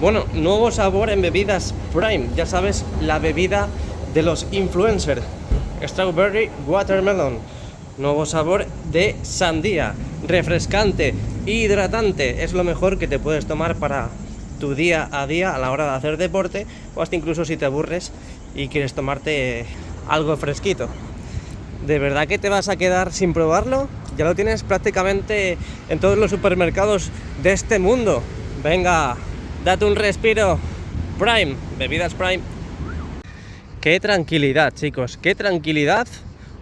Bueno, nuevo sabor en bebidas Prime, ya sabes, la bebida de los influencers. Strawberry Watermelon, nuevo sabor de sandía, refrescante, hidratante, es lo mejor que te puedes tomar para tu día a día a la hora de hacer deporte, o hasta incluso si te aburres y quieres tomarte algo fresquito. ¿De verdad que te vas a quedar sin probarlo? Ya lo tienes prácticamente en todos los supermercados de este mundo. Venga, date un respiro. Prime, bebidas Prime. Qué tranquilidad, chicos, qué tranquilidad.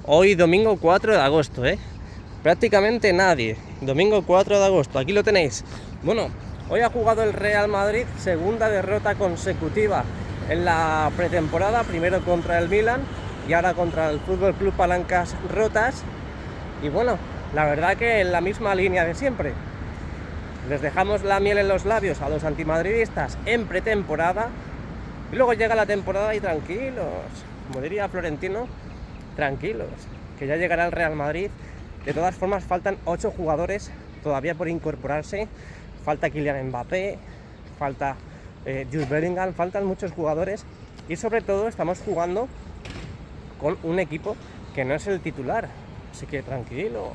Hoy domingo 4 de agosto, prácticamente nadie. Domingo 4 de agosto, aquí lo tenéis. Bueno, hoy ha jugado el Real Madrid, segunda derrota consecutiva en la pretemporada, primero contra el Milan y ahora contra el Fútbol Club Palancas Rotas. Y bueno, la verdad que en la misma línea de siempre. Les dejamos la miel en los labios a los antimadridistas en pretemporada y luego llega la temporada y tranquilos, como diría Florentino, tranquilos, que ya llegará el Real Madrid. De todas formas faltan 8 jugadores todavía por incorporarse, falta Kylian Mbappé, falta Jude Bellingham, faltan muchos jugadores y sobre todo estamos jugando con un equipo que no es el titular, así que tranquilos,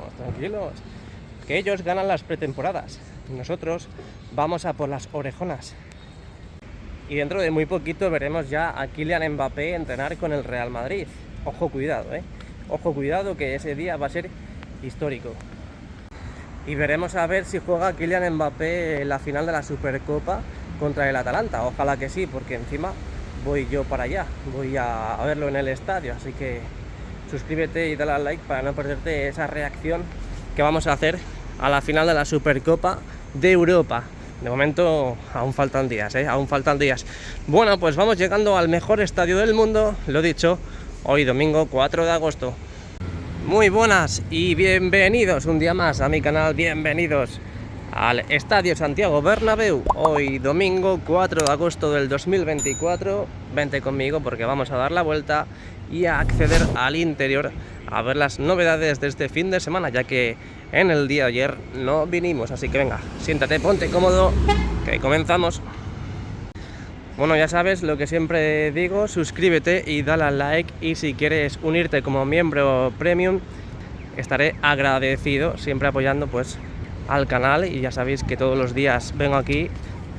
que ellos ganan las pretemporadas y nosotros vamos a por las orejonas. Y dentro de muy poquito veremos ya a Kylian Mbappé entrenar con el Real Madrid. Ojo, cuidado, ojo, cuidado, que ese día va a ser histórico. Y veremos a ver si juega Kylian Mbappé en la final de la Supercopa contra el Atalanta. Ojalá que sí, porque encima voy yo para allá, voy a verlo en el estadio, así que suscríbete y dale al like para no perderte esa reacción que vamos a hacer a la final de la Supercopa de Europa. De momento aún faltan días, aún faltan días. Bueno, pues vamos llegando al mejor estadio del mundo, lo dicho, hoy domingo 4 de agosto. Muy buenas y bienvenidos un día más a mi canal, bienvenidos al Estadio Santiago Bernabéu. Hoy domingo 4 de agosto del 2024, vente conmigo porque vamos a dar la vuelta y a acceder al interior a ver las novedades de este fin de semana, ya que en el día de ayer no vinimos, así que venga, siéntate, ponte cómodo, que comenzamos. Bueno, ya sabes lo que siempre digo, suscríbete y dale al like, y si quieres unirte como miembro premium, estaré agradecido, siempre apoyando pues al canal, y ya sabéis que todos los días vengo aquí,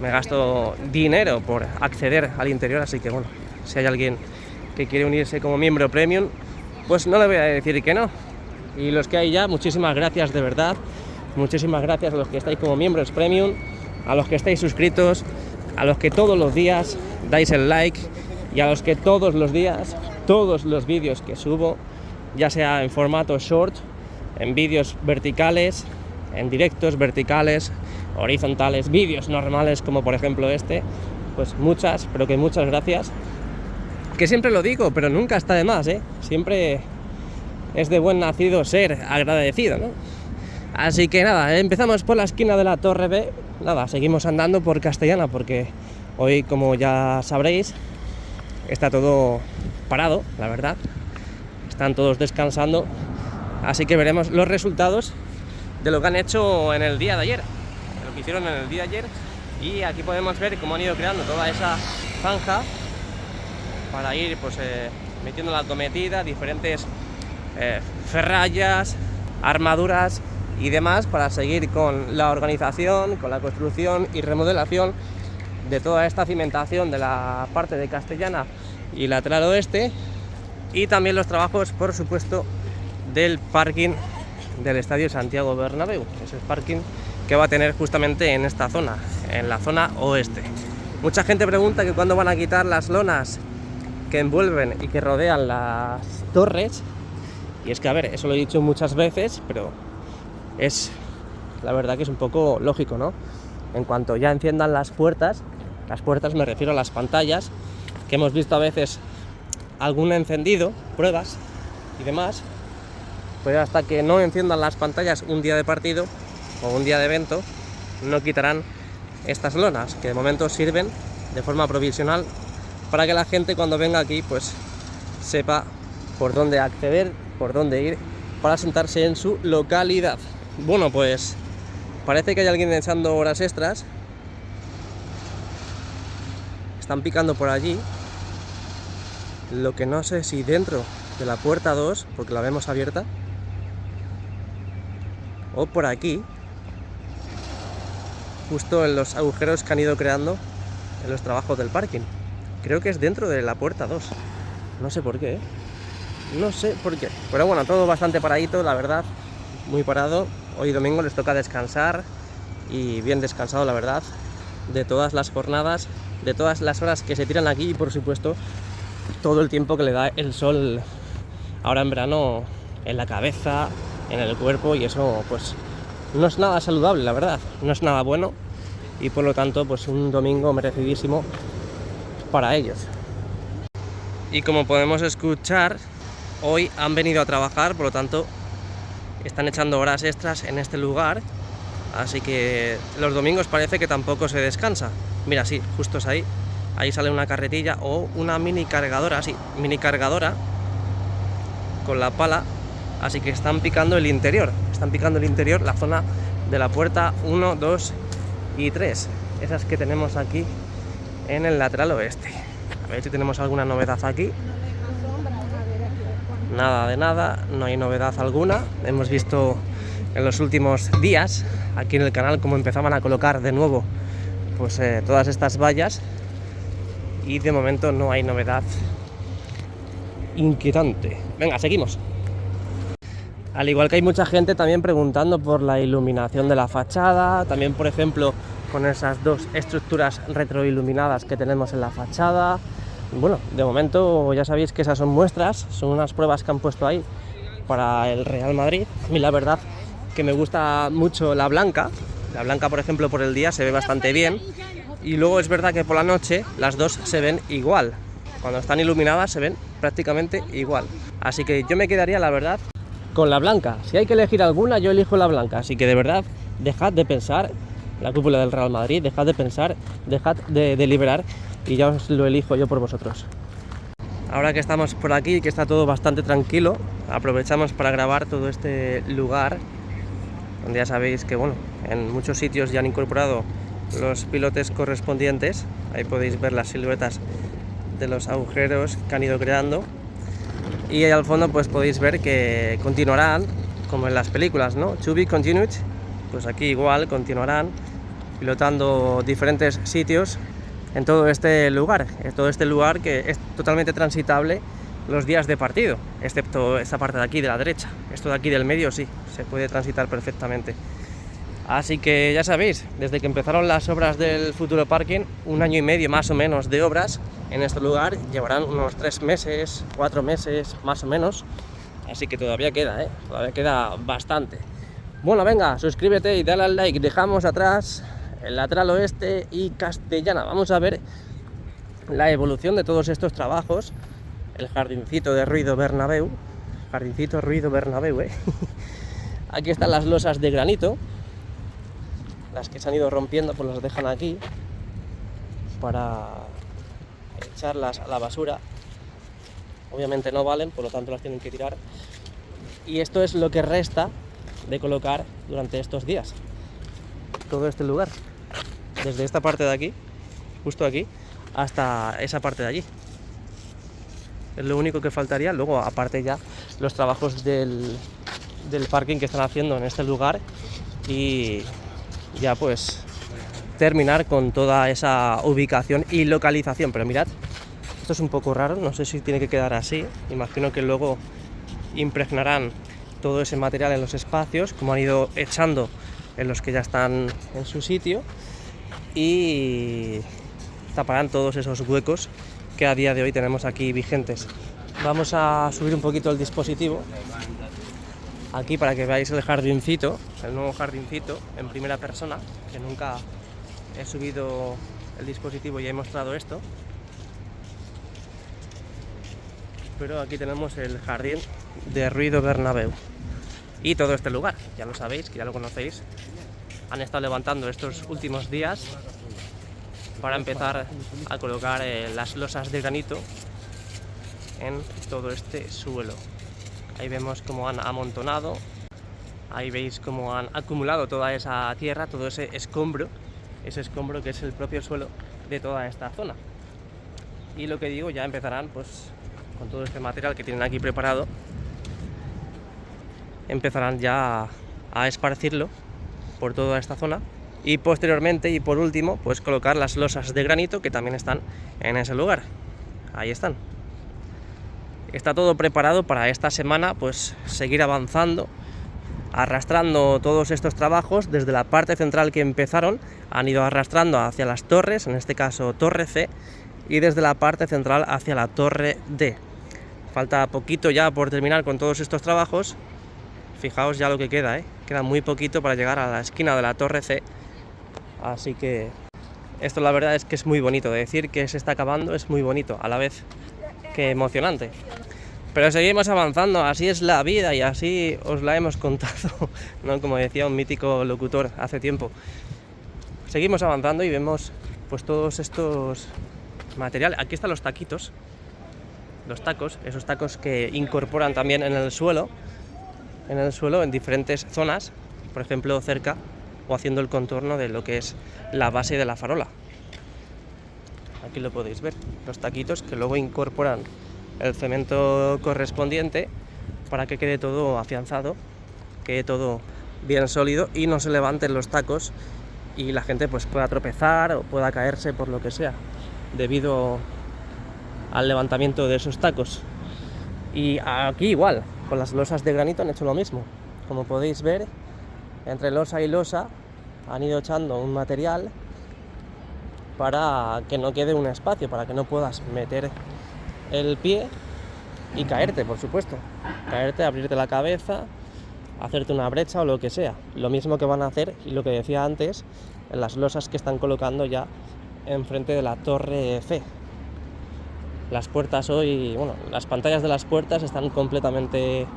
me gasto dinero por acceder al interior, así que bueno, si hay alguien que quiere unirse como miembro premium, pues no le voy a decir que no. Y los que hay ya, muchísimas gracias de verdad, muchísimas gracias a los que estáis como miembros premium, a los que estáis suscritos, a los que todos los días dais el like y a los que todos los días, todos los vídeos que subo, ya sea en formato short, en vídeos verticales, en directos verticales, horizontales, vídeos normales como por ejemplo este, pues muchas, pero que muchas gracias. Que siempre lo digo, pero nunca está de más, siempre es de buen nacido ser agradecido, ¿no? Así que nada, empezamos por la esquina de la Torre B. Nada, seguimos andando por Castellana porque hoy, como ya sabréis, está todo parado, la verdad. Están todos descansando, así que veremos los resultados de lo que han hecho en el día de ayer, de lo que hicieron en el día de ayer. Y aquí podemos ver cómo han ido creando toda esa zanja para ir pues metiendo la acometida, diferentes ferrallas, armaduras y demás, para seguir con la organización, con la construcción y remodelación de toda esta cimentación de la parte de Castellana y lateral oeste, y también los trabajos, por supuesto, del parking del Estadio Santiago Bernabéu, ese parking que va a tener justamente en esta zona, en la zona oeste. Mucha gente pregunta que cuándo van a quitar las lonas que envuelven y que rodean las torres, y es que, a ver, eso lo he dicho muchas veces, pero es la verdad que es un poco lógico, ¿no? En cuanto ya enciendan las puertas me refiero a las pantallas, que hemos visto a veces algún encendido, pruebas y demás, pero hasta que no enciendan las pantallas un día de partido o un día de evento, no quitarán estas lonas, que de momento sirven de forma provisional para que la gente cuando venga aquí pues sepa por dónde acceder, por dónde ir para sentarse en su localidad. Bueno, pues parece que hay alguien echando horas extras están picando por allí. Lo que no sé si dentro de la puerta 2, porque la vemos abierta, o por aquí, justo en los agujeros que han ido creando en los trabajos del parking. Creo que es dentro de la puerta 2. No sé por qué, ¿eh? No sé por qué. Pero bueno, todo bastante paradito, la verdad. Muy parado. Hoy domingo les toca descansar. Y bien descansado, la verdad. De todas las jornadas, de todas las horas que se tiran aquí y por supuesto todo el tiempo que le da el sol ahora en verano en la cabeza, en el cuerpo, y eso pues no es nada saludable, la verdad. No es nada bueno y por lo tanto pues un domingo merecidísimo para ellos. Y como podemos escuchar, hoy han venido a trabajar, por lo tanto están echando horas extras en este lugar. Así que los domingos parece que tampoco se descansa. Mira, sí, justo es ahí. Ahí sale una carretilla o una mini cargadora, sí, mini cargadora con la pala. Así que están picando el interior. Están picando el interior, la zona de la puerta 1, 2 y 3. Esas que tenemos aquí en el lateral oeste. A ver si tenemos alguna novedad aquí. Nada de nada, no hay novedad alguna. Hemos visto en los últimos días aquí en el canal cómo empezaban a colocar de nuevo pues todas estas vallas, y de momento no hay novedad inquietante. Venga, seguimos. Al igual que hay mucha gente también preguntando por la iluminación de la fachada, también por ejemplo con esas dos estructuras retroiluminadas que tenemos en la fachada. Bueno, de momento ya sabéis que esas son muestras, son unas pruebas que han puesto ahí para el Real Madrid. Y la verdad que me gusta mucho la blanca. La blanca, por ejemplo, por el día se ve bastante bien. Y luego es verdad que por la noche las dos se ven igual. Cuando están iluminadas se ven prácticamente igual. Así que yo me quedaría, la verdad, con la blanca. Si hay que elegir alguna, yo elijo la blanca. Así que de verdad, dejad de pensar, la cúpula del Real Madrid, dejad de pensar, dejad de deliberar y ya os lo elijo yo por vosotros. Ahora que estamos por aquí, que está todo bastante tranquilo, aprovechamos para grabar todo este lugar, donde ya sabéis que bueno, en muchos sitios ya han incorporado los pilotes correspondientes. Ahí podéis ver las siluetas de los agujeros que han ido creando, y ahí al fondo pues podéis ver que continuarán como en las películas, ¿no? To be continued. Pues aquí igual continuarán pilotando diferentes sitios en todo este lugar que es totalmente transitable los días de partido, excepto esta parte de aquí de la derecha. Esto de aquí del medio sí, se puede transitar perfectamente. Así que ya sabéis, desde que empezaron las obras del futuro parking, 1 año y medio más o menos de obras en este lugar, llevarán unos 3 meses, 4 meses más o menos, así que todavía queda, todavía queda bastante. Bueno, venga, suscríbete y dale al like. Dejamos atrás el lateral oeste y Castellana. Vamos a ver la evolución de todos estos trabajos. El jardincito de Ruido Bernabéu. Jardincito Ruido Bernabéu, Aquí están las losas de granito. Las que se han ido rompiendo pues las dejan aquí para echarlas a la basura. Obviamente no valen, por lo tanto las tienen que tirar. Y esto es lo que resta de colocar durante estos días. Todo este lugar, desde esta parte de aquí, justo aquí, hasta esa parte de allí. Es lo único que faltaría. Luego, aparte ya, los trabajos del parking que están haciendo en este lugar, y ya pues terminar con toda esa ubicación y localización. Pero mirad, esto es un poco raro, no sé si tiene que quedar así. Imagino que luego impregnarán todo ese material en los espacios, como han ido echando en los que ya están en su sitio, y taparán todos esos huecos que a día de hoy tenemos aquí vigentes. Vamos a subir un poquito el dispositivo aquí para que veáis el jardincito, el nuevo jardincito en primera persona, que nunca he subido el dispositivo y he mostrado esto. Pero aquí tenemos el jardín de Ruido Bernabéu y todo este lugar, ya lo sabéis, que ya lo conocéis. Han estado levantando estos últimos días para empezar a colocar las losas de granito en todo este suelo. Ahí vemos cómo han amontonado, ahí veis cómo han acumulado toda esa tierra, todo ese escombro que es el propio suelo de toda esta zona. y lo que digo, ya empezarán pues con todo este material que tienen aquí preparado, empezarán ya a esparcirlo por toda esta zona y posteriormente y por último pues colocar las losas de granito que también están en ese lugar. Ahí están. Está todo preparado para esta semana pues seguir avanzando, arrastrando todos estos trabajos desde la parte central que empezaron, han ido arrastrando hacia las torres, en este caso torre C, y desde la parte central hacia la torre D. Falta poquito ya por terminar con todos estos trabajos. Fijaos ya lo que queda, queda muy poquito para llegar a la esquina de la torre C, así que esto la verdad es que es muy bonito. De decir que se está acabando es muy bonito, a la vez que emocionante. Pero seguimos avanzando, así es la vida y así os la hemos contado, ¿no? Como decía un mítico locutor hace tiempo. Seguimos avanzando y vemos pues todos estos materiales. Aquí están los taquitos, los tacos, esos tacos que incorporan también en el suelo en diferentes zonas, por ejemplo cerca o haciendo el contorno de lo que es la base de la farola. Aquí lo podéis ver, los taquitos que luego incorporan el cemento correspondiente para que quede todo afianzado, quede todo bien sólido y no se levanten los tacos y la gente pues pueda tropezar o pueda caerse por lo que sea debido al levantamiento de esos tacos. Y aquí igual, con las losas de granito han hecho lo mismo. Como podéis ver, entre losa y losa han ido echando un material para que no quede un espacio, para que no puedas meter el pie y caerte, por supuesto. Caerte, abrirte la cabeza, hacerte una brecha o lo que sea. Lo mismo que van a hacer, y lo que decía antes, en las losas que están colocando ya enfrente de la torre C. Las puertas hoy, bueno, las pantallas de las puertas están completamente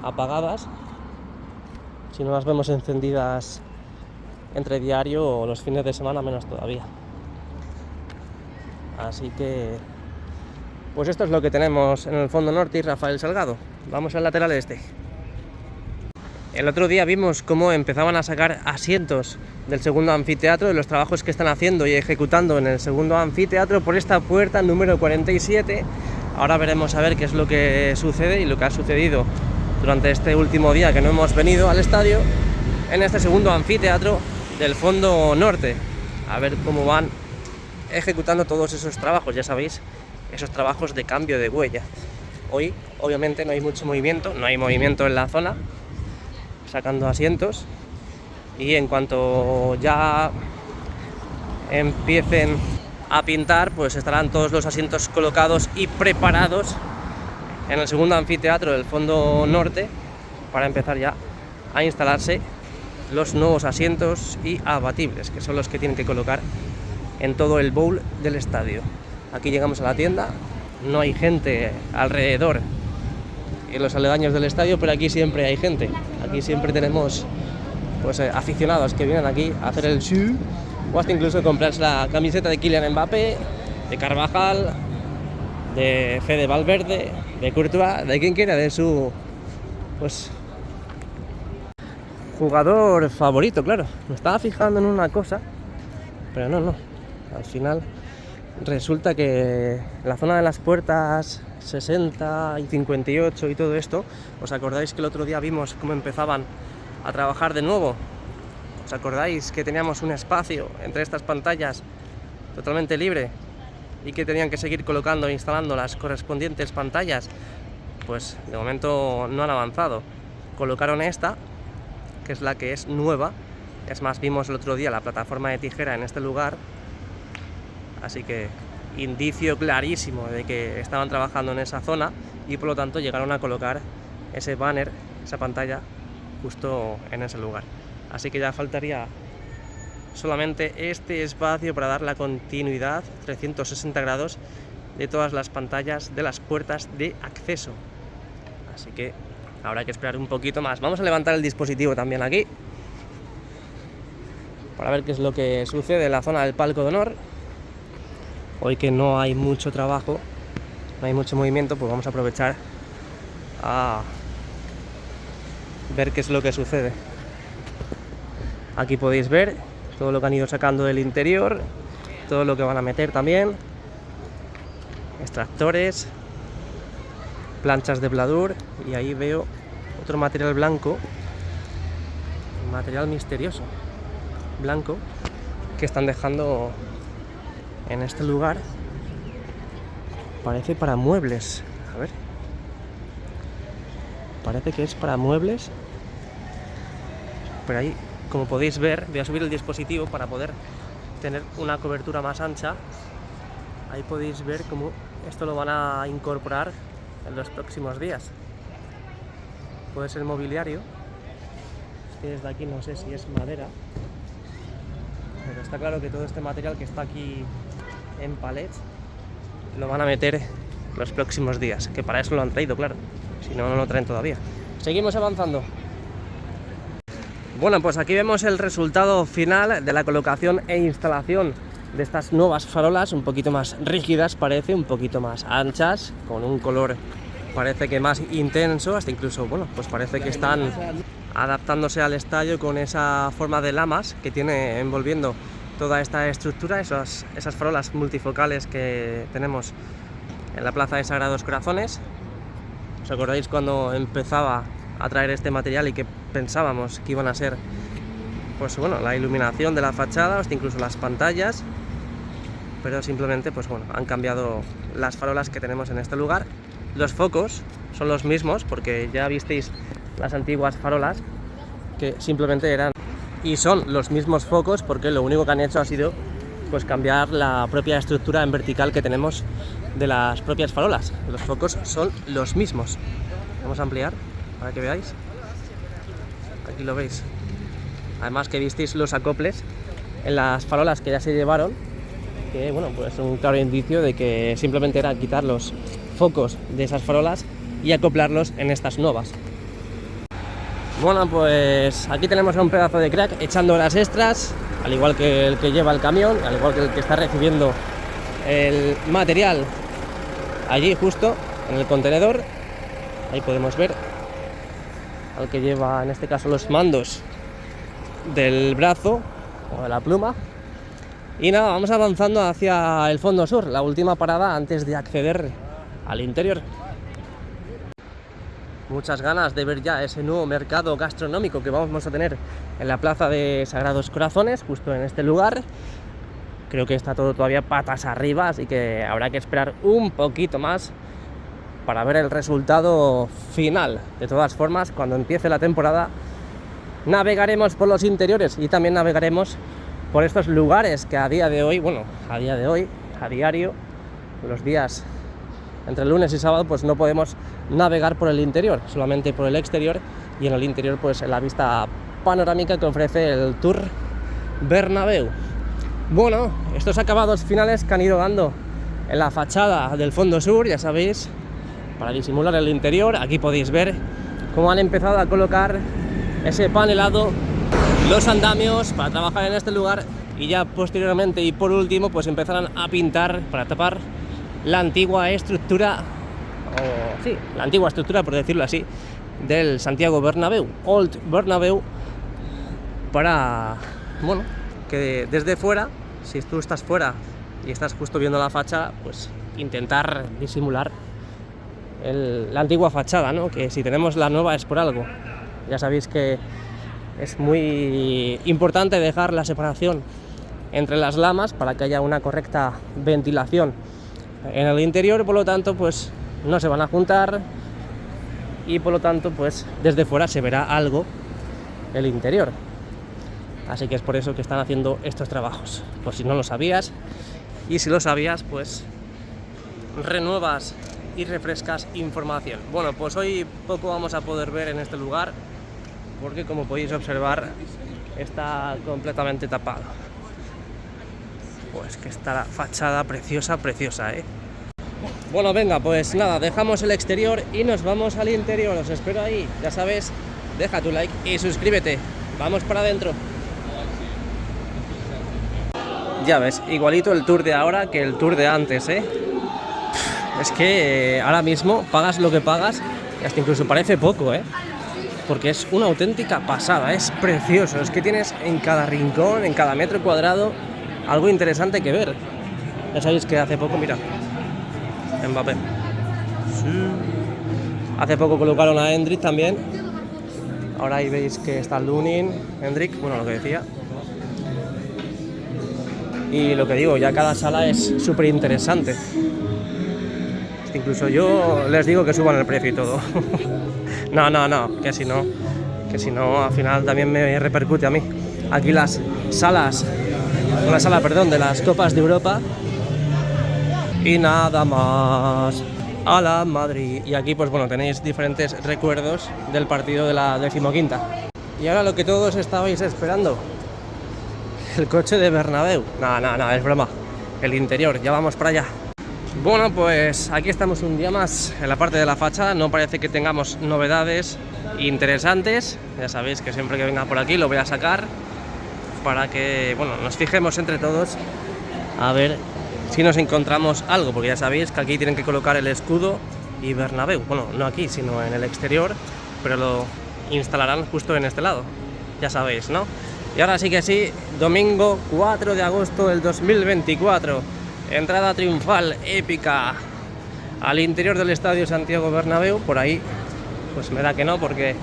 apagadas. Si no las vemos encendidas entre diario o los fines de semana, menos todavía. Así que pues esto es lo que tenemos en el fondo norte y Rafael Salgado. Vamos al lateral este. El otro día vimos cómo empezaban a sacar asientos del segundo anfiteatro, de los trabajos que están haciendo y ejecutando en el segundo anfiteatro por esta puerta número 47. Ahora veremos a ver qué es lo que sucede y lo que ha sucedido durante este último día que no hemos venido al estadio en este segundo anfiteatro del fondo norte. A ver cómo van ejecutando todos esos trabajos, ya sabéis, esos trabajos de cambio de huella. Hoy obviamente no hay mucho movimiento, no hay movimiento en la zona, sacando asientos, y en cuanto ya empiecen a pintar pues estarán todos los asientos colocados y preparados en el segundo anfiteatro del fondo norte para empezar ya a instalarse los nuevos asientos y abatibles, que son los que tienen que colocar en todo el bowl del estadio. Aquí llegamos a la tienda, no hay gente alrededor en los aledaños del estadio, pero aquí siempre hay gente. Aquí siempre tenemos pues aficionados que vienen aquí a hacer el show, o hasta incluso comprarse la camiseta de Kylian Mbappé, de Carvajal, de Fede Valverde, de Courtois, de quien quiera, de su pues jugador favorito, claro. Me estaba fijando en una cosa, pero no. Al final resulta que la zona de las puertas 60 y 58 y todo esto, ¿os acordáis que el otro día vimos cómo empezaban a trabajar de nuevo? ¿Os acordáis que teníamos un espacio entre estas pantallas totalmente libre y que tenían que seguir colocando e instalando las correspondientes pantallas? Pues de momento no han avanzado. Colocaron esta, que es la que es nueva. Es más, vimos el otro día la plataforma de tijera en este lugar, así que indicio clarísimo de que estaban trabajando en esa zona y por lo tanto llegaron a colocar ese banner, esa pantalla justo en ese lugar. Así que ya faltaría solamente este espacio para dar la continuidad 360 grados de todas las pantallas de las puertas de acceso. Así que habrá que esperar un poquito más. Vamos a levantar el dispositivo también aquí para ver qué es lo que sucede en la zona del palco de honor. Hoy que no hay mucho trabajo, no hay mucho movimiento, pues vamos a aprovechar a ver qué es lo que sucede. Aquí podéis ver todo lo que han ido sacando del interior, todo lo que van a meter también. extractores, planchas de bladur, y ahí veo otro material blanco, material misterioso blanco que están dejando en este lugar. Parece para muebles, a ver, parece que es para muebles, pero ahí, como podéis ver, voy a subir el dispositivo para poder tener una cobertura más ancha. Ahí podéis ver cómo esto lo van a incorporar en los próximos días. Puede ser mobiliario. Desde aquí no sé si es madera, pero está claro que todo este material que está aquí en palets lo van a meter los próximos días, que para eso lo han traído, claro, si no, no lo traen todavía. Seguimos avanzando. Bueno, pues aquí vemos el resultado final de la colocación e instalación de estas nuevas farolas, un poquito más rígidas parece, un poquito más anchas, con un color parece que más intenso, hasta incluso, bueno, pues parece que están adaptándose al estallo con esa forma de lamas que tiene envolviendo toda esta estructura, esas farolas multifocales que tenemos en la Plaza de Sagrados Corazones. ¿Os acordáis cuando empezaba a traer este material y que pensábamos que iban a ser, pues bueno, la iluminación de la fachada, hasta incluso las pantallas? Pero simplemente, pues bueno, han cambiado las farolas que tenemos en este lugar. Los focos son los mismos, porque ya visteis las antiguas farolas que simplemente eran y son los mismos focos, porque lo único que han hecho ha sido pues cambiar la propia estructura en vertical que tenemos de las propias farolas. Los focos son los mismos. Vamos a ampliar para que veáis. Aquí lo veis. Además que visteis los acoples en las farolas que ya se llevaron, que bueno, pues un claro indicio de que simplemente era quitar los focos de esas farolas y acoplarlos en estas nuevas. Bueno, pues aquí tenemos a un pedazo de crack echando horas extras, al igual que el que lleva el camión, al igual que el que está recibiendo el material allí justo en el contenedor. Ahí podemos ver al que lleva en este caso los mandos del brazo o de la pluma. Y nada, vamos avanzando hacia el fondo sur, la última parada antes de acceder al interior. Muchas ganas de ver ya ese nuevo mercado gastronómico que vamos a tener en la Plaza de Sagrados Corazones, justo en este lugar. Creo que está todo todavía patas arriba, así que habrá que esperar un poquito más para ver el resultado final. De todas formas, cuando empiece la temporada, navegaremos por los interiores y también navegaremos por estos lugares que a día de hoy, a diario, los días entre lunes y sábado, pues no podemos navegar por el interior, solamente por el exterior, y en el interior pues la vista panorámica que ofrece el Tour Bernabéu. Bueno, estos acabados finales que han ido dando en la fachada del fondo sur, ya sabéis, para disimular el interior. Aquí podéis ver cómo han empezado a colocar ese panelado, los andamios para trabajar en este lugar, y ya posteriormente y por último pues empezarán a pintar para tapar la antigua estructura, la antigua estructura, por decirlo así, del Santiago Bernabéu, Old Bernabéu, para, bueno, que desde fuera, si tú estás fuera y estás justo viendo la fachada, pues intentar disimular la antigua fachada, ¿no? Que si tenemos la nueva es por algo. Ya sabéis que es muy importante dejar la separación entre las lamas para que haya una correcta ventilación en el interior, por lo tanto pues no se van a juntar y por lo tanto pues desde fuera se verá algo el interior. Así que es por eso que están haciendo estos trabajos, por si no lo sabías, y si lo sabías pues renuevas y refrescas información. Bueno, pues hoy poco vamos a poder ver en este lugar porque, como podéis observar, está completamente tapado. Pues que está la fachada preciosa, ¿eh? Bueno, venga, pues nada, dejamos el exterior y nos vamos al interior. Os espero ahí, ya sabes, deja tu like y suscríbete. Vamos para adentro. Ya ves, igualito el tour de ahora que el tour de antes, ¿eh? Es que ahora mismo pagas lo que pagas y hasta incluso parece poco, ¿eh? Porque es una auténtica pasada, es precioso. Es que tienes en cada rincón, en cada metro cuadrado, algo interesante que ver. Ya sabéis que hace poco, mira, Mbappé. Sí. Hace poco colocaron a Endrick también. Ahora ahí veis que está Lunin, Endrick, bueno, lo que decía. Y lo que digo, ya cada sala es súper interesante. Incluso yo les digo que suban el precio y todo. No, que si no al final también me repercute a mí. Aquí las salas, la sala, perdón, de las Copas de Europa. Y nada más. A la Madrid. Y aquí pues bueno, tenéis diferentes recuerdos del partido de la 15ª. Y ahora lo que todos estabais esperando, el coche de Bernabéu. No, es broma. El interior, ya vamos para allá. Bueno, pues aquí estamos un día más en la parte de la fachada. No parece que tengamos novedades interesantes. Ya sabéis que siempre que venga por aquí lo voy a sacar para que, bueno, nos fijemos entre todos a ver si nos encontramos algo, porque ya sabéis que aquí tienen que colocar el escudo y Bernabéu. Bueno, no aquí, sino en el exterior, pero lo instalarán justo en este lado. Ya sabéis, ¿no? Y ahora sí que sí, domingo 4 de agosto del 2024. Entrada triunfal, épica, al interior del estadio Santiago Bernabéu. Por ahí, pues me da que no, porque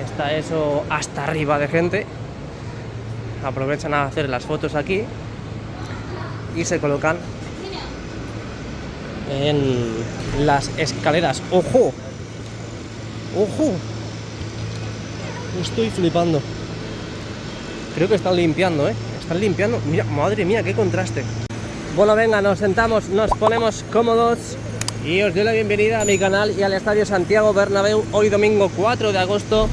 está eso hasta arriba de gente. Aprovechan a hacer las fotos aquí y se colocan en las escaleras. ¡Ojo! ¡Ojo! Estoy flipando. Creo que están limpiando, ¿eh? Están limpiando. Mira, madre mía, qué contraste. Bueno, venga, nos sentamos, nos ponemos cómodos y os doy la bienvenida a mi canal y al Estadio Santiago Bernabéu, hoy domingo 4 de agosto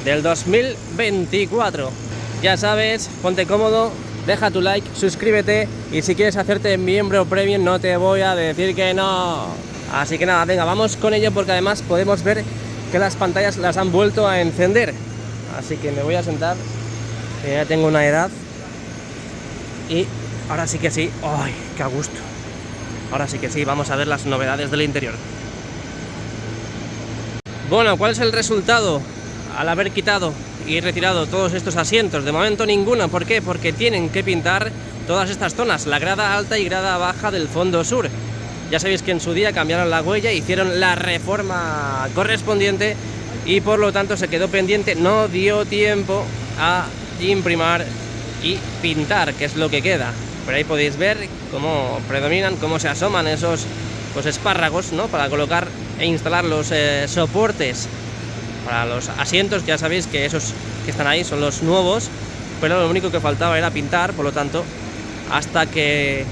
del 2024. Ya sabes, ponte cómodo, deja tu like, suscríbete y si quieres hacerte miembro premium no te voy a decir que no. Así que nada, venga, vamos con ello porque además podemos ver que las pantallas las han vuelto a encender. Así que me voy a sentar, que ya tengo una edad y ahora sí que sí. ¡Ay, qué a gusto! Ahora sí que sí, vamos a ver las novedades del interior. Bueno, ¿cuál es el resultado al haber quitado y retirado todos estos asientos? De momento ninguno. ¿Por qué? Porque tienen que pintar todas estas zonas, la grada alta y grada baja del fondo sur. Ya sabéis que en su día cambiaron la huella, hicieron la reforma correspondiente y por lo tanto se quedó pendiente, no dio tiempo a imprimir y pintar, que es lo que queda. Pero ahí podéis ver cómo predominan, cómo se asoman esos pues, espárragos, ¿no? Para colocar e instalar los soportes para los asientos. Ya sabéis que esos que están ahí son los nuevos, pero lo único que faltaba era pintar, por lo tanto, hasta que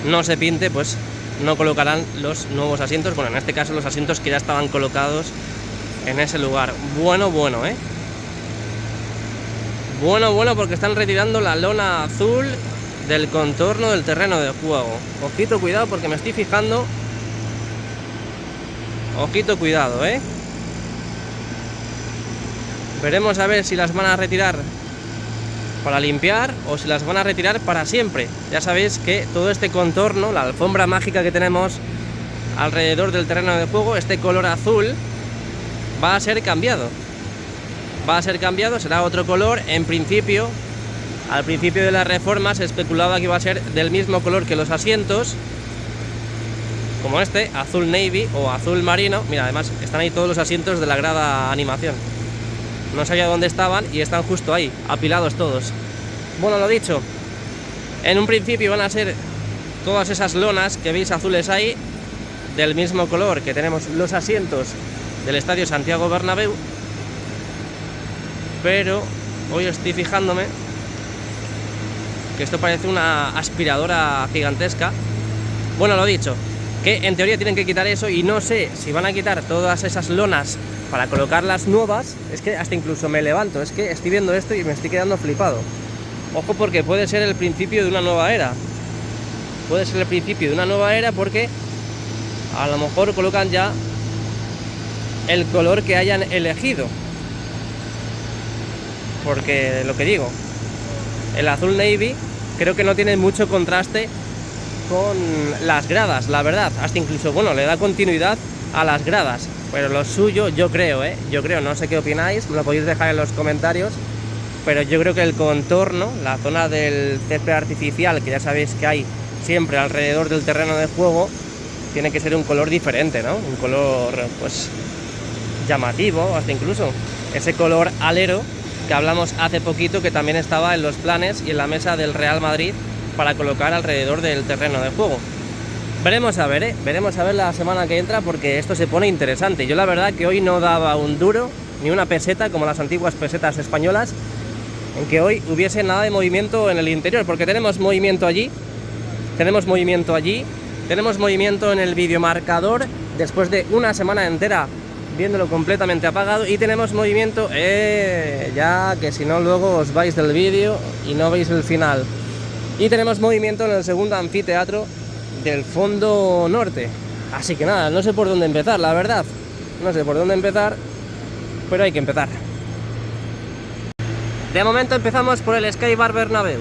no se pinte, pues no colocarán los nuevos asientos. Bueno, en este caso los asientos que ya estaban colocados en ese lugar. Bueno, ¿eh? Bueno, porque están retirando la lona azul del contorno del terreno de juego. Ojito, cuidado, porque me estoy fijando. Ojito, cuidado, ¿eh? Veremos a ver si las van a retirar para limpiar o si las van a retirar para siempre. Ya sabéis que todo este contorno, la alfombra mágica que tenemos alrededor del terreno de juego, este color azul, va a ser cambiado. Será otro color. En principio, al principio de la reforma se especulaba que iba a ser del mismo color que los asientos, como este, azul navy o azul marino. Mira, además están ahí todos los asientos de la grada animación. No sabía dónde estaban y están justo ahí, apilados todos. Bueno, lo dicho, en un principio van a ser todas esas lonas que veis azules ahí, del mismo color que tenemos los asientos del Estadio Santiago Bernabéu. Pero hoy estoy fijándome que esto parece una aspiradora gigantesca. Bueno, lo dicho, que en teoría tienen que quitar eso y no sé si van a quitar todas esas lonas para colocar las nuevas. Es que hasta incluso me levanto, es que estoy viendo esto y me estoy quedando flipado. Ojo, porque puede ser el principio de una nueva era. Puede ser el principio de una nueva era porque a lo mejor colocan ya el color que hayan elegido. Porque lo que digo, el azul navy creo que no tiene mucho contraste con las gradas, la verdad. Hasta incluso, bueno, le da continuidad a las gradas. Pero lo suyo, yo creo, no sé qué opináis, me lo podéis dejar en los comentarios. Pero yo creo que el contorno, la zona del césped artificial, que ya sabéis que hay siempre alrededor del terreno de juego, tiene que ser un color diferente, ¿no? Un color, pues, llamativo, hasta incluso ese color alero que hablamos hace poquito, que también estaba en los planes y en la mesa del Real Madrid para colocar alrededor del terreno de juego. Veremos a ver, veremos a ver la semana que entra, porque esto se pone interesante. Yo la verdad que hoy no daba un duro, ni una peseta, como las antiguas pesetas españolas, en que hoy hubiese nada de movimiento en el interior, porque tenemos movimiento allí, tenemos movimiento allí, tenemos movimiento en el videomarcador, después de una semana entera viéndolo completamente apagado, y tenemos movimiento, ya que si no luego os vais del vídeo y no veis el final. Y tenemos movimiento en el segundo anfiteatro del fondo norte. Así que nada, no sé por dónde empezar, la verdad. No sé por dónde empezar, pero hay que empezar. De momento empezamos por el Sky Bar Bernabéu.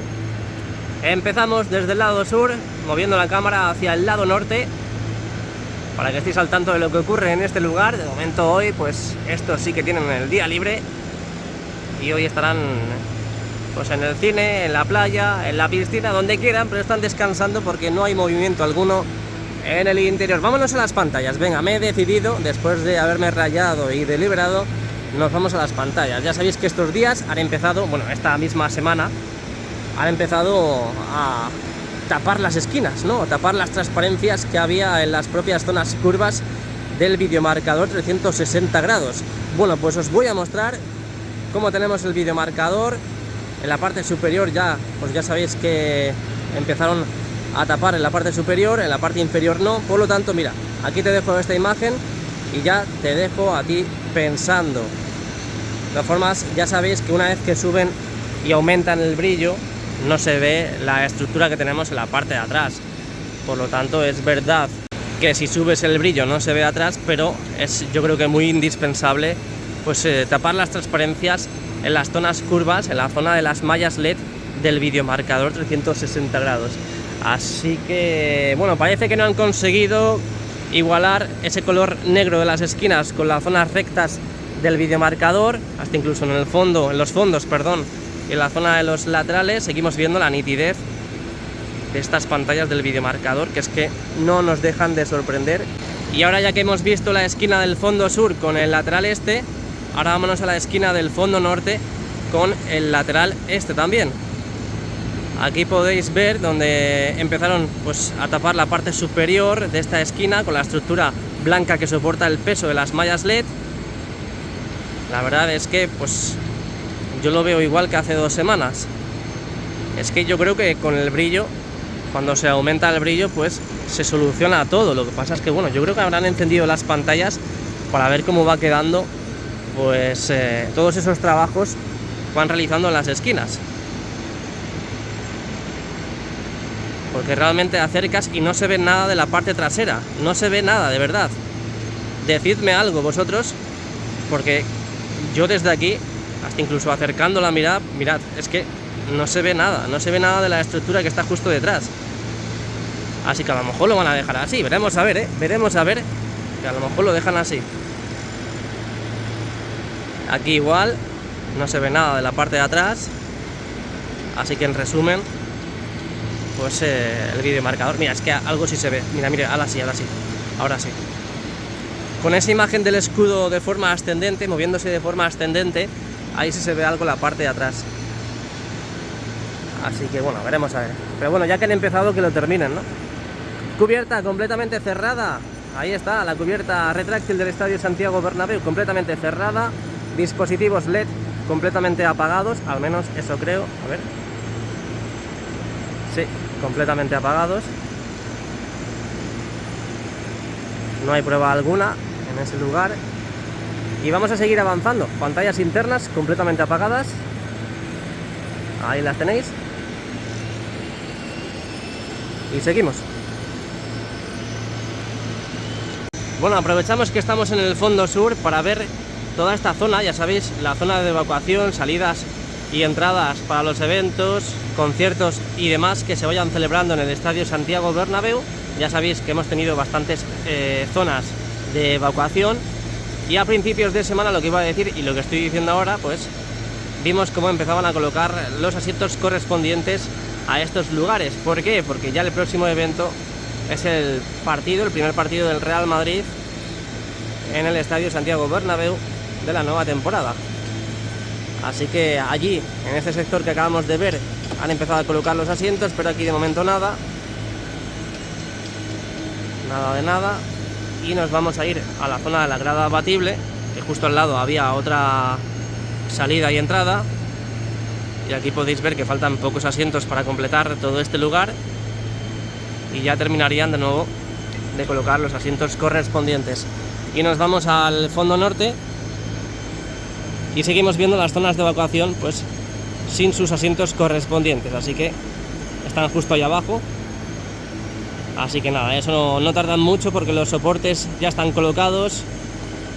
Empezamos desde el lado sur, moviendo la cámara hacia el lado norte, para que estéis al tanto de lo que ocurre en este lugar. De momento hoy, pues estos sí que tienen el día libre, y hoy estarán pues en el cine, en la playa, en la piscina, donde quieran, pero están descansando porque no hay movimiento alguno en el interior. Vámonos a las pantallas. Venga, me he decidido, después de haberme rayado y deliberado, nos vamos a las pantallas. Ya sabéis que estos días han empezado, bueno, esta misma semana han empezado a tapar las esquinas, ¿no? Tapar las transparencias que había en las propias zonas curvas del videomarcador 360 grados. Bueno, pues os voy a mostrar cómo tenemos el videomarcador. En la parte superior ya, pues ya sabéis que empezaron a tapar en la parte superior, en la parte inferior no. Por lo tanto, mira, aquí te dejo esta imagen y ya te dejo a ti pensando. De todas formas, ya sabéis que una vez que suben y aumentan el brillo, no se ve la estructura que tenemos en la parte de atrás. Por lo tanto, es verdad que si subes el brillo no se ve atrás, pero es, yo creo que muy indispensable, pues tapar las transparencias en las zonas curvas, en la zona de las mallas LED del videomarcador 360 grados. Así que, bueno, parece que no han conseguido igualar ese color negro de las esquinas con las zonas rectas del videomarcador, hasta incluso en el fondo, en los fondos, perdón, y en la zona de los laterales seguimos viendo la nitidez de estas pantallas del videomarcador, que es que no nos dejan de sorprender. Y ahora, ya que hemos visto la esquina del fondo sur con el lateral este, ahora vámonos a la esquina del fondo norte con el lateral este también. Aquí podéis ver donde empezaron pues a tapar la parte superior de esta esquina con la estructura blanca que soporta el peso de las mallas LED. La verdad es que pues yo lo veo igual que hace 2 semanas. Es que yo creo que con el brillo, cuando se aumenta el brillo, pues se soluciona todo. Lo que pasa es que, bueno, yo creo que habrán encendido las pantallas para ver cómo va quedando pues todos esos trabajos que van realizando en las esquinas, porque realmente acercas y no se ve nada de la parte trasera, no se ve nada, de verdad. Decidme algo vosotros, porque yo desde aquí, hasta incluso acercando la mirada, mirad, es que no se ve nada, no se ve nada de la estructura que está justo detrás. Así que a lo mejor lo van a dejar así, veremos a ver, veremos a ver, que a lo mejor lo dejan así. Aquí igual no se ve nada de la parte de atrás, así que en resumen, pues el videomarcador, mira, es que algo sí se ve, mira, mira, ahora sí, ahora sí, ahora sí. Con esa imagen del escudo de forma ascendente, moviéndose de forma ascendente, ahí sí se ve algo en la parte de atrás. Así que bueno, veremos a ver. Pero bueno, ya que han empezado, que lo terminen, ¿no? Cubierta completamente cerrada. Ahí está, la cubierta retráctil del Estadio Santiago Bernabéu, completamente cerrada. Dispositivos LED completamente apagados, al menos eso creo. A ver. Sí, completamente apagados. No hay prueba alguna en ese lugar. Y vamos a seguir avanzando. Pantallas internas completamente apagadas. Ahí las tenéis. Y seguimos. Bueno, aprovechamos que estamos en el fondo sur para ver toda esta zona, ya sabéis, la zona de evacuación, salidas y entradas para los eventos, conciertos y demás que se vayan celebrando en el Estadio Santiago Bernabéu. Ya sabéis que hemos tenido bastantes zonas de evacuación, y a principios de semana, lo que iba a decir y lo que estoy diciendo ahora, pues vimos cómo empezaban a colocar los asientos correspondientes a estos lugares. ¿Por qué? Porque ya el próximo evento es el primer partido del Real Madrid en el Estadio Santiago Bernabéu de la nueva temporada. Así que allí, en este sector que acabamos de ver, han empezado a colocar los asientos, pero aquí de momento nada de nada. Y nos vamos a ir a la zona de la grada abatible, que justo al lado había otra salida y entrada. Y aquí podéis ver que faltan pocos asientos para completar todo este lugar. Y ya terminarían de nuevo de colocar los asientos correspondientes. Y nos vamos al fondo norte y seguimos viendo las zonas de evacuación pues sin sus asientos correspondientes, así que están justo ahí abajo. Así que nada, eso no tardan mucho porque los soportes ya están colocados,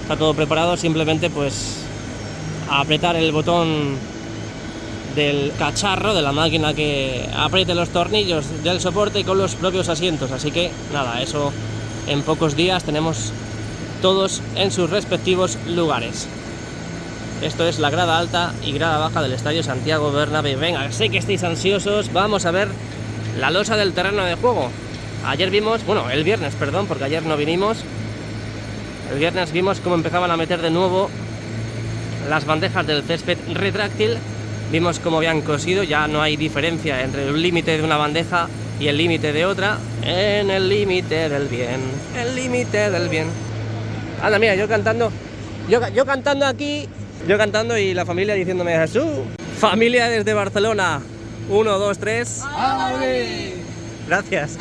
está todo preparado, simplemente pues a apretar el botón del cacharro de la máquina que apriete los tornillos del soporte con los propios asientos. Así que nada, eso en pocos días tenemos todos en sus respectivos lugares. Esto es la grada alta y grada baja del Estadio Santiago Bernabéu. Venga, sé que estáis ansiosos, vamos a ver la losa del terreno de juego. Ayer vimos, bueno, el viernes, perdón, porque ayer no vinimos. El viernes vimos cómo empezaban a meter de nuevo las bandejas del césped retráctil. Vimos cómo habían cosido, ya no hay diferencia entre el límite de una bandeja y el límite de otra. En el límite del bien, el límite del bien. Anda, mira, yo cantando aquí, yo cantando y la familia diciéndome Jesús. Familia desde Barcelona, 1, 2, 3. ¡Ale! Gracias.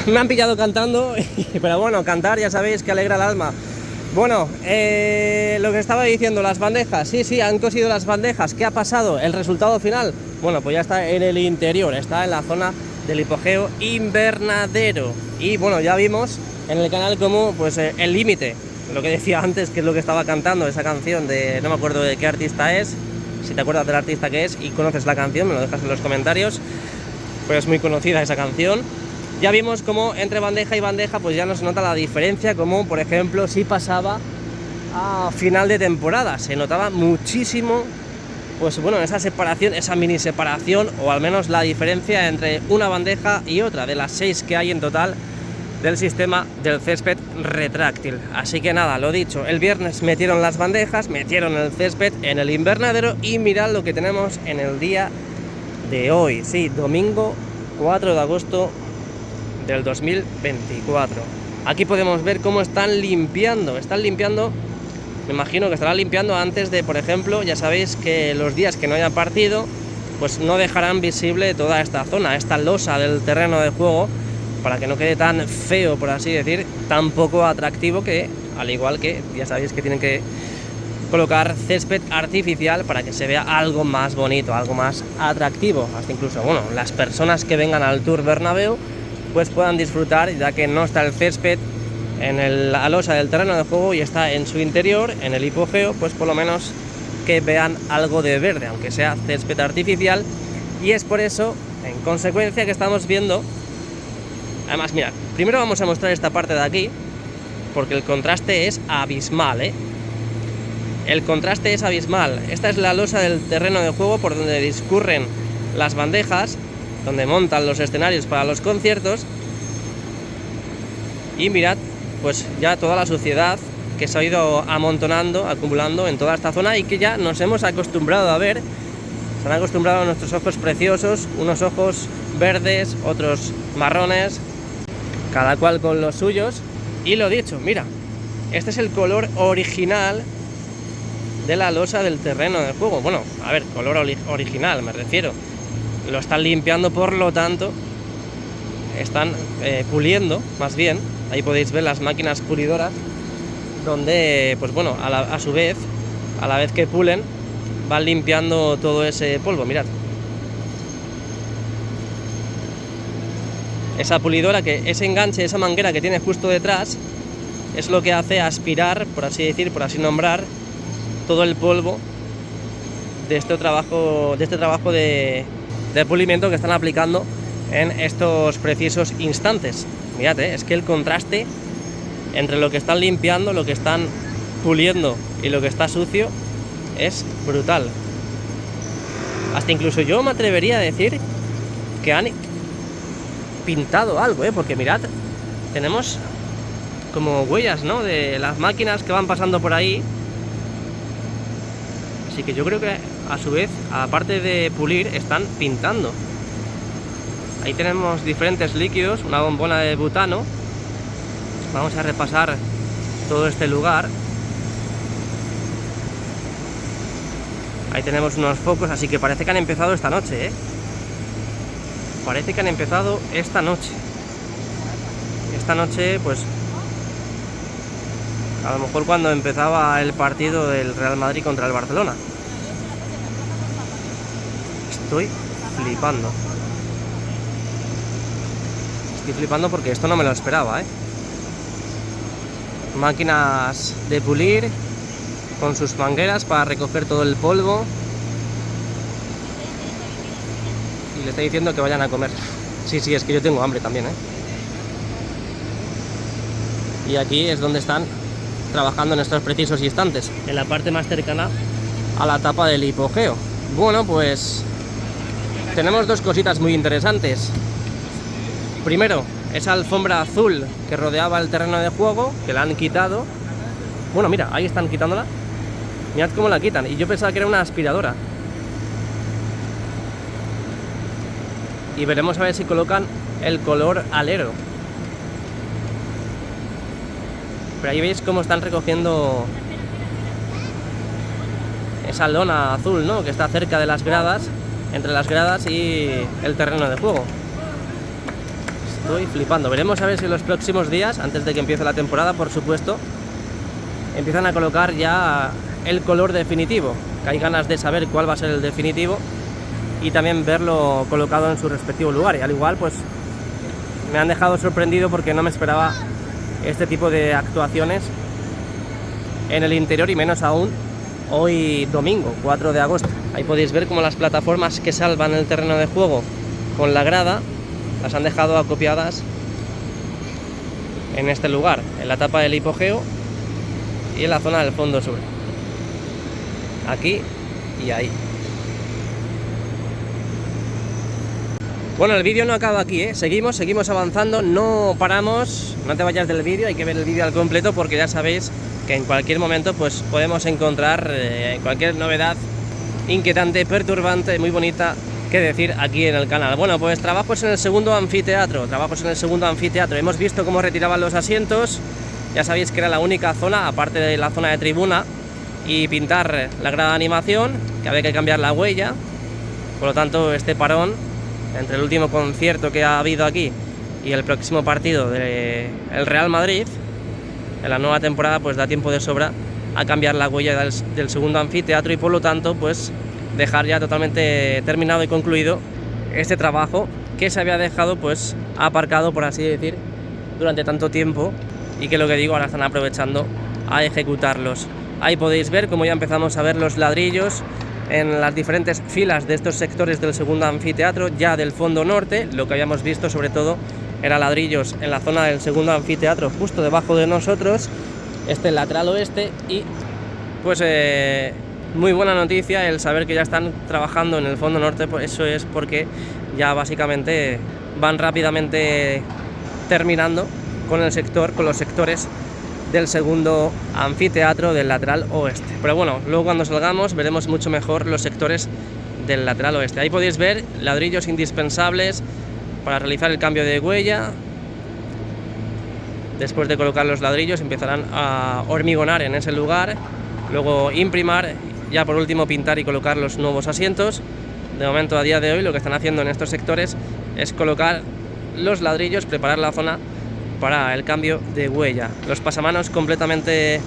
Me han pillado cantando, pero bueno, cantar ya sabéis que alegra el alma. Bueno, lo que estaba diciendo, las bandejas, sí, han cosido las bandejas. ¿Qué ha pasado? ¿El resultado final? Bueno, pues ya está en el interior, está en la zona del hipogeo invernadero. Y bueno, ya vimos en el canal como pues el límite, lo que decía antes, que es lo que estaba cantando, esa canción de, no me acuerdo de qué artista es. Si te acuerdas del artista que es y conoces la canción, me lo dejas en los comentarios, pues es muy conocida esa canción. Ya vimos como entre bandeja y bandeja pues ya no se nota la diferencia, como por ejemplo si pasaba a final de temporada, se notaba muchísimo, pues bueno, esa separación, esa mini separación, o al menos la diferencia entre una bandeja y otra, de las 6 que hay en total del sistema del césped retráctil. Así que nada, lo dicho, el viernes metieron las bandejas, metieron el césped en el invernadero y mirad lo que tenemos en el día de hoy, sí, domingo 4 de agosto del 2024. Aquí podemos ver cómo están limpiando, me imagino que estarán limpiando antes de, por ejemplo, ya sabéis que los días que no haya partido, pues no dejarán visible toda esta zona, esta losa del terreno de juego, para que no quede tan feo, por así decir, tan poco atractivo, que al igual que ya sabéis que tienen que colocar césped artificial para que se vea algo más bonito, algo más atractivo, hasta incluso, bueno, las personas que vengan al Tour Bernabéu pues puedan disfrutar, ya que no está el césped en la losa del terreno de juego y está en su interior, en el hipogeo, pues por lo menos que vean algo de verde, aunque sea césped artificial. Y es por eso, en consecuencia, que estamos viendo. Además, mirad, primero vamos a mostrar esta parte de aquí, porque el contraste es abismal, ¿eh? El contraste es abismal. Esta es la losa del terreno de juego por donde discurren las bandejas, donde montan los escenarios para los conciertos. Y mirad, pues ya toda la suciedad que se ha ido amontonando, acumulando en toda esta zona y que ya nos hemos acostumbrado a ver. Se han acostumbrado a nuestros ojos preciosos, unos ojos verdes, otros marrones, cada cual con los suyos. Y lo dicho, mira, este es el color original de la losa del terreno de juego. Bueno, a ver, color original me refiero. Lo están limpiando, por lo tanto están puliendo, más bien. Ahí podéis ver las máquinas pulidoras, donde, pues bueno, a su vez, a la vez que pulen, van limpiando todo ese polvo. Mirad, esa pulidora, que ese enganche, esa manguera que tiene justo detrás, es lo que hace aspirar, por así decir, por así nombrar, todo el polvo de este trabajo de pulimiento que están aplicando en estos precisos instantes. Mirad, es que el contraste entre lo que están limpiando, lo que están puliendo y lo que está sucio es brutal. Hasta incluso yo me atrevería a decir que han pintado algo, porque mirad, tenemos como huellas, ¿no?, de las máquinas que van pasando por ahí. Así que yo creo que a su vez, aparte de pulir, están pintando. Ahí tenemos diferentes líquidos, una bombona de butano. Vamos a repasar todo este lugar. Ahí tenemos unos focos, así que parece que han empezado esta noche, Parece que han empezado esta noche. Esta noche, pues, a lo mejor cuando empezaba el partido del Real Madrid contra el Barcelona. Estoy flipando. Estoy flipando porque esto no me lo esperaba, Máquinas de pulir con sus mangueras para recoger todo el polvo. Y le está diciendo que vayan a comer. Sí, es que yo tengo hambre también, Y aquí es donde están trabajando en estos precisos instantes, en la parte más cercana a la tapa del hipogeo. Bueno, pues tenemos dos cositas muy interesantes. Primero, esa alfombra azul que rodeaba el terreno de juego, que la han quitado. Bueno, mira, ahí están quitándola. Mirad cómo la quitan, y yo pensaba que era una aspiradora. Y veremos a ver si colocan el color alero. Pero ahí veis cómo están recogiendo esa lona azul, ¿no?, que está cerca de las gradas, entre las gradas y el terreno de juego. Estoy flipando. Veremos a ver si en los próximos días, antes de que empiece la temporada, por supuesto, empiezan a colocar ya el color definitivo, que hay ganas de saber cuál va a ser el definitivo y también verlo colocado en su respectivo lugar. Y al igual, pues, me han dejado sorprendido porque no me esperaba este tipo de actuaciones en el interior, y menos aún hoy domingo 4 de agosto. Ahí podéis ver cómo las plataformas que salvan el terreno de juego con la grada las han dejado acopiadas en este lugar, en la tapa del hipogeo y en la zona del fondo sur, aquí y ahí. Bueno, el vídeo no acaba aquí, seguimos avanzando, no paramos, no te vayas del vídeo, hay que ver el vídeo al completo porque ya sabéis que en cualquier momento pues podemos encontrar cualquier novedad inquietante, perturbante, muy bonita que decir aquí en el canal. Bueno, pues trabajos en el segundo anfiteatro, hemos visto cómo retiraban los asientos, ya sabéis que era la única zona, aparte de la zona de tribuna, y pintar la grada de animación, que había que cambiar la huella, por lo tanto este parón entre el último concierto que ha habido aquí y el próximo partido del Real Madrid en la nueva temporada, pues da tiempo de sobra a cambiar la huella del segundo anfiteatro, y por lo tanto pues dejar ya totalmente terminado y concluido este trabajo que se había dejado pues aparcado, por así decir, durante tanto tiempo, y que, lo que digo, ahora están aprovechando a ejecutarlos. Ahí podéis ver cómo ya empezamos a ver los ladrillos en las diferentes filas de estos sectores del segundo anfiteatro, ya del fondo norte. Lo que habíamos visto sobre todo era ladrillos en la zona del segundo anfiteatro, justo debajo de nosotros, este lateral oeste, y pues muy buena noticia el saber que ya están trabajando en el fondo norte. Pues eso es porque ya básicamente van rápidamente terminando con el sector, con los sectores del segundo anfiteatro del lateral oeste. Pero bueno, luego cuando salgamos veremos mucho mejor los sectores del lateral oeste. Ahí podéis ver ladrillos indispensables para realizar el cambio de huella. Después de colocar los ladrillos empezarán a hormigonar en ese lugar, luego imprimar, ya por último pintar y colocar los nuevos asientos. De momento, a día de hoy, lo que están haciendo en estos sectores es colocar los ladrillos, preparar la zona para el cambio de huella. Los pasamanos completamente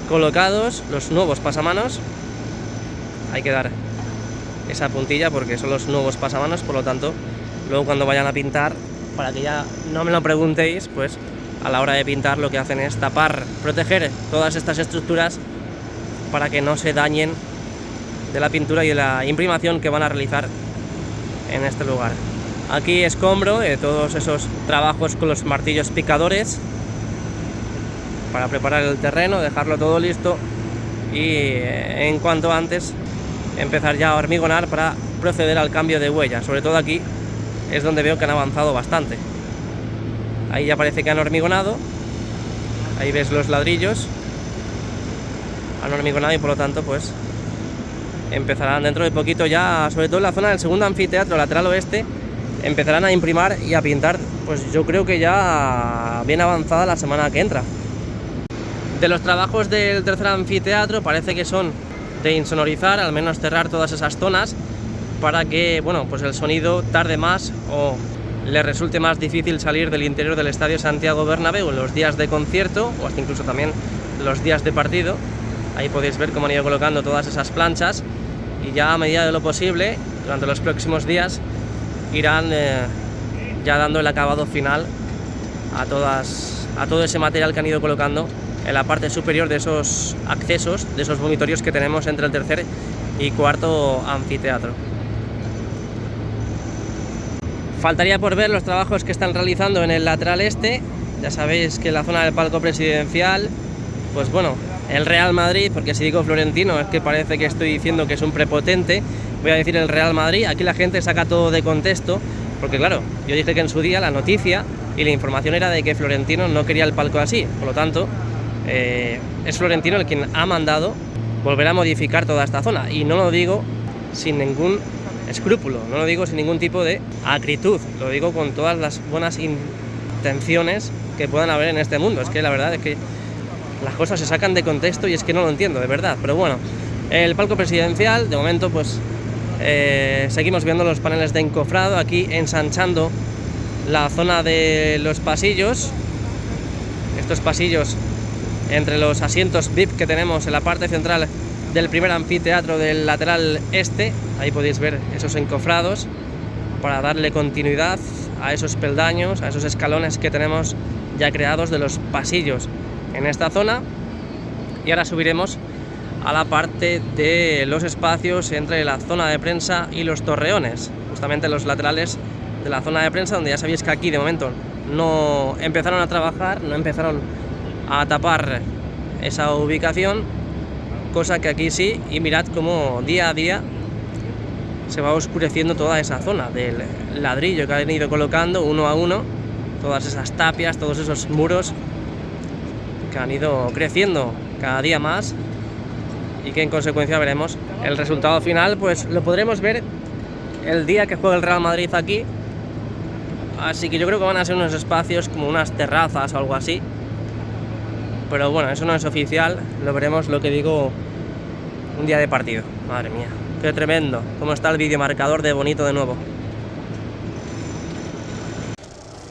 colocados, los nuevos pasamanos. Hay que dar esa puntilla porque son los nuevos pasamanos, por lo tanto, luego cuando vayan a pintar, para que ya no me lo preguntéis, pues a la hora de pintar lo que hacen es tapar, proteger todas estas estructuras para que no se dañen de la pintura y de la imprimación que van a realizar en este lugar. Aquí escombro de todos esos trabajos con los martillos picadores para preparar el terreno, dejarlo todo listo y en cuanto antes empezar ya a hormigonar para proceder al cambio de huella, sobre todo aquí es donde veo que han avanzado bastante. Ahí ya parece que han hormigonado. Ahí ves los ladrillos. Han hormigonado y por lo tanto pues empezarán dentro de poquito ya, sobre todo en la zona del segundo anfiteatro lateral oeste, empezarán a imprimar y a pintar, pues yo creo que ya bien avanzada la semana que entra. De los trabajos del tercer anfiteatro parece que son de insonorizar, al menos cerrar todas esas zonas para que, bueno, pues el sonido tarde más o le resulte más difícil salir del interior del Estadio Santiago Bernabéu en los días de concierto o hasta incluso también los días de partido. Ahí podéis ver cómo han ido colocando todas esas planchas y ya a medida de lo posible, durante los próximos días, irán ya dando el acabado final a todo ese material que han ido colocando en la parte superior de esos accesos, de esos vomitorios que tenemos entre el tercer y cuarto anfiteatro. Faltaría por ver los trabajos que están realizando en el lateral este. Ya sabéis que en la zona del palco presidencial, pues bueno, el Real Madrid, porque si digo Florentino es que parece que estoy diciendo que es un prepotente, voy a decir el Real Madrid. Aquí la gente saca todo de contexto, porque claro, yo dije que en su día la noticia y la información era de que Florentino no quería el palco así, por lo tanto es Florentino el quien ha mandado volver a modificar toda esta zona, y no lo digo sin ningún escrúpulo, no lo digo sin ningún tipo de acritud, lo digo con todas las buenas intenciones que puedan haber en este mundo. Es que la verdad es que las cosas se sacan de contexto y es que no lo entiendo, de verdad. Pero bueno, el palco presidencial, de momento pues seguimos viendo los paneles de encofrado aquí ensanchando la zona de los pasillos. Estos pasillos entre los asientos VIP que tenemos en la parte central del primer anfiteatro del lateral este, ahí podéis ver esos encofrados para darle continuidad a esos peldaños, a esos escalones que tenemos ya creados de los pasillos en esta zona. Y ahora subiremos a la parte de los espacios entre la zona de prensa y los torreones, justamente los laterales de la zona de prensa, donde ya sabéis que aquí de momento no empezaron a trabajar, no empezaron a tapar esa ubicación, cosa que aquí sí. Y mirad cómo día a día se va oscureciendo toda esa zona del ladrillo que han ido colocando uno a uno, todas esas tapias, todos esos muros que han ido creciendo cada día más y que en consecuencia veremos el resultado final, pues lo podremos ver el día que juegue el Real Madrid aquí. Así que yo creo que van a ser unos espacios como unas terrazas o algo así, pero bueno, eso no es oficial, lo veremos, lo que digo, un día de partido. Madre mía, qué tremendo cómo está el videomarcador de bonito de nuevo.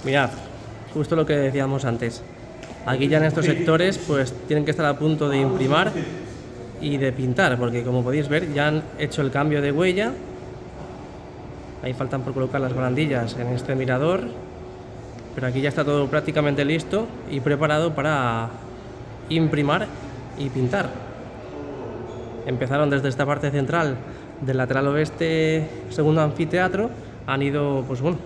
Mirad, justo lo que decíamos antes. Aquí ya en estos sectores pues tienen que estar a punto de imprimar y de pintar, porque como podéis ver ya han hecho el cambio de huella. Ahí faltan por colocar las barandillas en este mirador, pero aquí ya está todo prácticamente listo y preparado para imprimar y pintar. Empezaron desde esta parte central del lateral oeste, segundo anfiteatro, han ido pues bueno,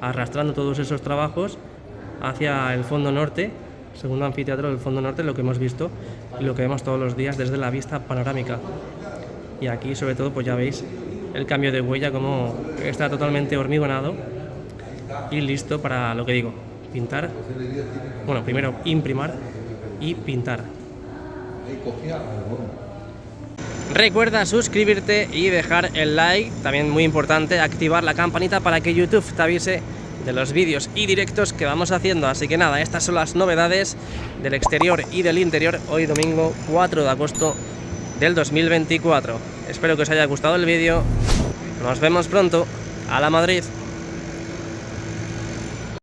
arrastrando todos esos trabajos hacia el fondo norte, segundo anfiteatro del fondo norte, lo que hemos visto y lo que vemos todos los días desde la vista panorámica. Y aquí sobre todo pues ya veis el cambio de huella, como está totalmente hormigonado y listo para lo que digo, pintar, bueno, primero imprimar y pintar. Recuerda suscribirte y dejar el like, también muy importante activar la campanita para que YouTube te avise de los vídeos y directos que vamos haciendo. Así que nada, estas son las novedades del exterior y del interior hoy domingo 4 de agosto del 2024. Espero que os haya gustado el vídeo. Nos vemos pronto. ¡A la Madrid!